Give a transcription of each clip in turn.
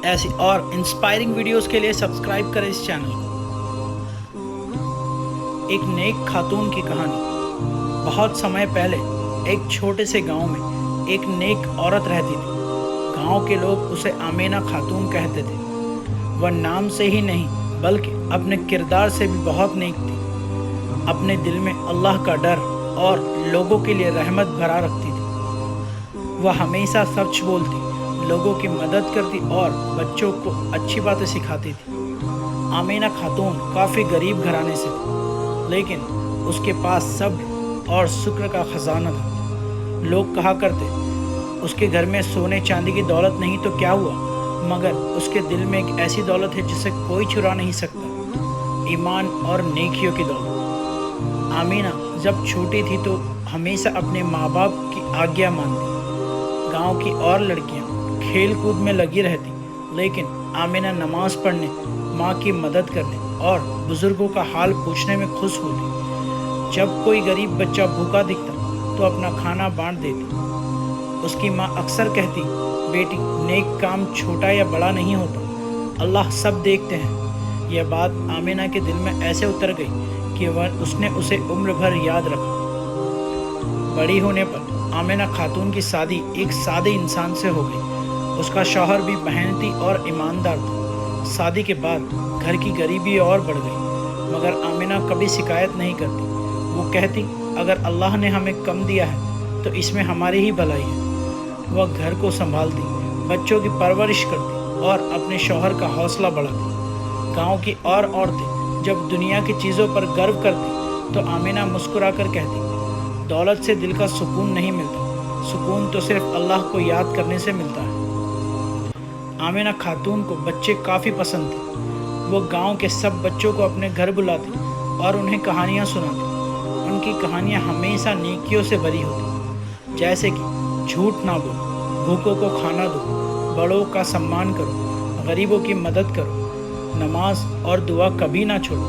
ایسی اور inspiring videos کے لیے سبسکرائب کریں اس چینل کو۔ ایک نیک خاتون کی کہانی۔ بہت سمے پہلے ایک چھوٹے سے گاؤں میں ایک نیک عورت رہتی تھی۔ گاؤں کے لوگ اسے آمینہ خاتون کہتے تھے۔ وہ نام سے ہی نہیں بلکہ اپنے کردار سے بھی بہت نیک تھی۔ اپنے دل میں اللہ کا ڈر اور لوگوں کے لیے رحمت بھرا رکھتی تھی۔ وہ ہمیشہ سچ بولتی، لوگوں کی مدد کرتی اور بچوں کو اچھی باتیں سکھاتی تھی۔ آمینہ خاتون کافی غریب گھرانے سے تھی، لیکن اس کے پاس صبر اور شکر کا خزانہ تھا۔ لوگ کہا کرتے، اس کے گھر میں سونے چاندی کی دولت نہیں تو کیا ہوا، مگر اس کے دل میں ایک ایسی دولت ہے جسے کوئی چرا نہیں سکتا، ایمان اور نیکیوں کی دولت۔ آمینہ جب چھوٹی تھی تو ہمیشہ اپنے ماں باپ کی آگیا مانتی۔ گاؤں کی اور لڑکیاں کھیل کود میں لگی رہتی، لیکن آمینہ نماز پڑھنے، ماں کی مدد کرنے اور بزرگوں کا حال پوچھنے میں خوش ہوتی۔ جب کوئی غریب بچہ بھوکا دکھتا تو اپنا کھانا بانٹ دیتی۔ اس کی ماں اکثر کہتی، بیٹی نیک کام چھوٹا یا بڑا نہیں ہوتا، اللہ سب دیکھتے ہیں۔ یہ بات آمینہ کے دل میں ایسے اتر گئی کہ اس نے اسے عمر بھر یاد رکھا۔ بڑی ہونے پر آمینہ خاتون کی شادی ایک سادے انسان سے ہو گئی۔ اس کا شوہر بھی محنتی اور ایماندار تھا۔ شادی کے بعد گھر کی غریبی اور بڑھ گئی، مگر آمینہ کبھی شکایت نہیں کرتی۔ وہ کہتی، اگر اللہ نے ہمیں کم دیا ہے تو اس میں ہماری ہی بھلائی ہے۔ وہ گھر کو سنبھالتی، بچوں کی پرورش کرتی اور اپنے شوہر کا حوصلہ بڑھاتی۔ گاؤں کی اور عورتیں جب دنیا کی چیزوں پر گرو کرتی تو آمینہ مسکرا کر کہتی، دولت سے دل کا سکون نہیں ملتا، سکون تو صرف اللہ کو یاد کرنے سے ملتا ہے۔ آمینہ خاتون کو بچے کافی پسند تھے۔ وہ گاؤں کے سب بچوں کو اپنے گھر بلاتی اور انہیں کہانیاں سناتی۔ ان کی کہانیاں ہمیشہ نیکیوں سے بھری ہوتی، جیسے کہ جھوٹ نہ بولو، بھوکوں کو کھانا دو، بڑوں کا سمان کرو، غریبوں کی مدد کرو، نماز اور دعا کبھی نہ چھوڑو۔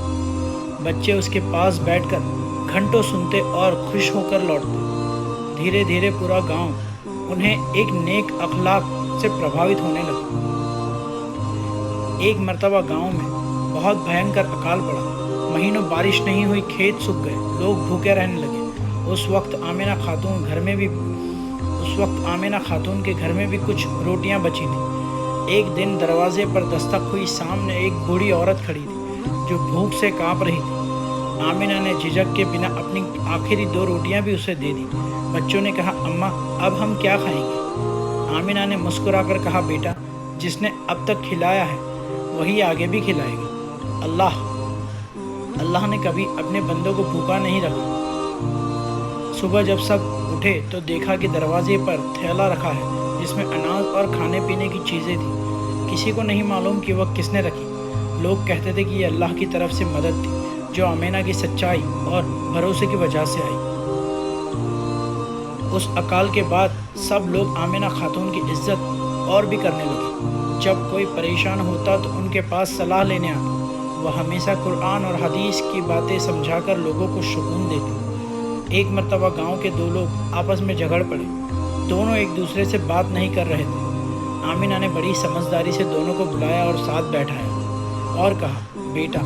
بچے اس کے پاس بیٹھ کر گھنٹوں سنتے اور خوش ہو کر لوٹتے۔ دھیرے دھیرے پورا گاؤں انہیں ایک نیک اخلاق سے پربھاوت ہونے لگا۔ ایک مرتبہ گاؤں میں بہت بھینکر اکال پڑا، مہینوں بارش نہیں ہوئی، کھیت سوکھ گئے، لوگ بھوکے رہنے لگے۔ اس وقت آمینہ خاتون کے گھر میں بھی کچھ روٹیاں بچی تھیں۔ ایک دن دروازے پر دستک ہوئی، سامنے ایک بوڑھی عورت کھڑی تھی جو بھوک سے کانپ رہی تھی۔ آمینہ نے جھجک کے بنا اپنی آخری 2 روٹیاں بھی اسے دے دی۔ بچوں نے کہا، اماں اب ہم کیا کھائیں گے؟ آمینہ نے مسکرا کر کہا، بیٹا جس نے اب تک کھلایا ہے وہی آگے بھی کھلائے گا۔ اللہ نے کبھی اپنے بندوں کو بھوکا نہیں رکھا۔ صبح جب سب اٹھے تو دیکھا کہ دروازے پر تھیلا رکھا ہے جس میں اناج اور کھانے پینے کی چیزیں تھیں۔ کسی کو نہیں معلوم کہ وہ کس نے رکھی۔ لوگ کہتے تھے کہ یہ اللہ کی طرف سے مدد تھی جو آمینہ کی سچائی اور بھروسے کی وجہ سے آئی۔ اس اکال کے بعد سب لوگ آمینہ خاتون کی عزت اور بھی کرنے لگے۔ جب کوئی پریشان ہوتا تو ان کے پاس صلاح لینے آتا۔ وہ ہمیشہ قرآن اور حدیث کی باتیں سمجھا کر لوگوں کو سکون دیتی۔ ایک مرتبہ گاؤں کے 2 لوگ آپس میں جھگڑ پڑے، دونوں ایک دوسرے سے بات نہیں کر رہے تھے۔ آمینہ نے بڑی سمجھداری سے دونوں کو بلایا اور ساتھ بیٹھایا اور کہا، بیٹا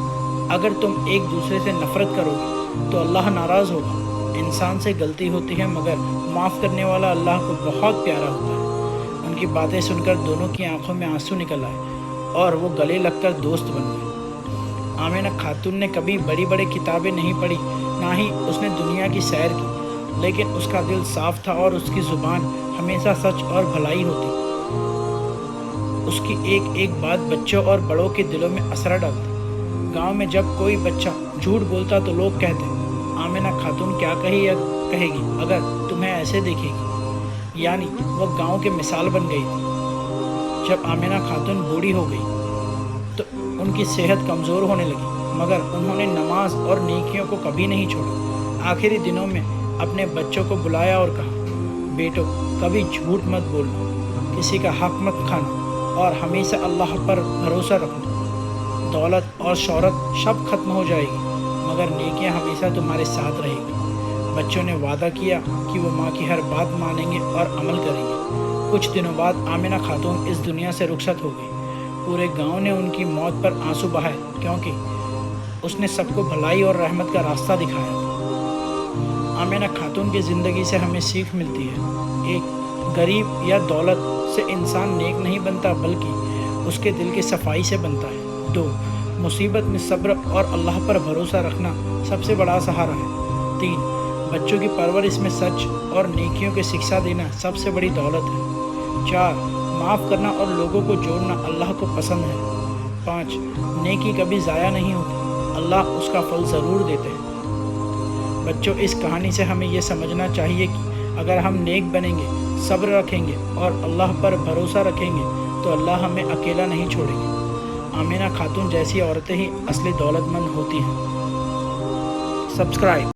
اگر تم ایک دوسرے سے نفرت کرو گے تو اللہ ناراض ہوگا۔ انسان سے غلطی ہوتی ہے مگر معاف کرنے والا اللہ کو بہت پیارا ہوتا ہے۔ ان کی باتیں سن کر دونوں کی آنکھوں میں آنسو نکل آئے اور وہ گلے لگ کر دوست بن گئے۔ آمینہ خاتون نے کبھی بڑی کتابیں نہیں پڑھی، نہ ہی اس نے دنیا کی سیر کی، لیکن اس کا دل صاف تھا اور اس کی زبان ہمیشہ سچ اور بھلائی ہوتی۔ اس کی ایک ایک بات بچوں اور بڑوں کے دلوں میں اثر ڈالتی۔ گاؤں میں جب کوئی بچہ جھوٹ بولتا تو لوگ کہتے، آمینہ خاتون کیا کہے گی اگر تمہیں ایسے دیکھے گی؟ یعنی وہ گاؤں کی مثال بن گئی تھی۔ جب آمینہ خاتون بوڑھی ہو گئی تو ان کی صحت کمزور ہونے لگی، مگر انہوں نے نماز اور نیکیوں کو کبھی نہیں چھوڑا۔ آخری دنوں میں اپنے بچوں کو بلایا اور کہا، بیٹو کبھی جھوٹ مت بولنا، کسی کا حق مت کھانا اور ہمیشہ اللہ پر بھروسہ رکھنا۔ دولت اور شہرت سب ختم ہو جائے گی مگر نیکیاں ہمیشہ تمہارے ساتھ رہے گی۔ بچوں نے وعدہ کیا کہ وہ ماں کی ہر بات مانیں گے اور عمل کریں گے۔ کچھ دنوں بعد آمینہ خاتون اس دنیا سے رخصت ہو گئی۔ پورے گاؤں نے ان کی موت پر آنسو بہائے کیونکہ اس نے سب کو بھلائی اور رحمت کا راستہ دکھایا تھا۔ آمینہ خاتون کی زندگی سے ہمیں سیکھ ملتی ہے۔ ایک، غریب یا دولت سے انسان نیک نہیں بنتا بلکہ اس کے دل کی صفائی سے بنتا ہے۔ دو، مصیبت میں صبر اور اللہ پر بھروسہ رکھنا سب سے بڑا سہارا ہے۔ تین، بچوں کی پرورش میں سچ اور نیکیوں کی شکشا دینا سب سے بڑی دولت ہے۔ چار، معاف کرنا اور لوگوں کو جوڑنا اللہ کو پسند ہے۔ پانچ، نیکی کبھی ضائع نہیں ہوتی، اللہ اس کا پھل ضرور دیتے ہیں۔ بچوں، اس کہانی سے ہمیں یہ سمجھنا چاہیے کہ اگر ہم نیک بنیں گے، صبر رکھیں گے اور اللہ پر بھروسہ رکھیں گے تو اللہ ہمیں اکیلا نہیں چھوڑیں گے۔ آمینہ خاتون جیسی عورتیں ہی اصلی دولت مند ہوتی ہیں۔ سبسکرائب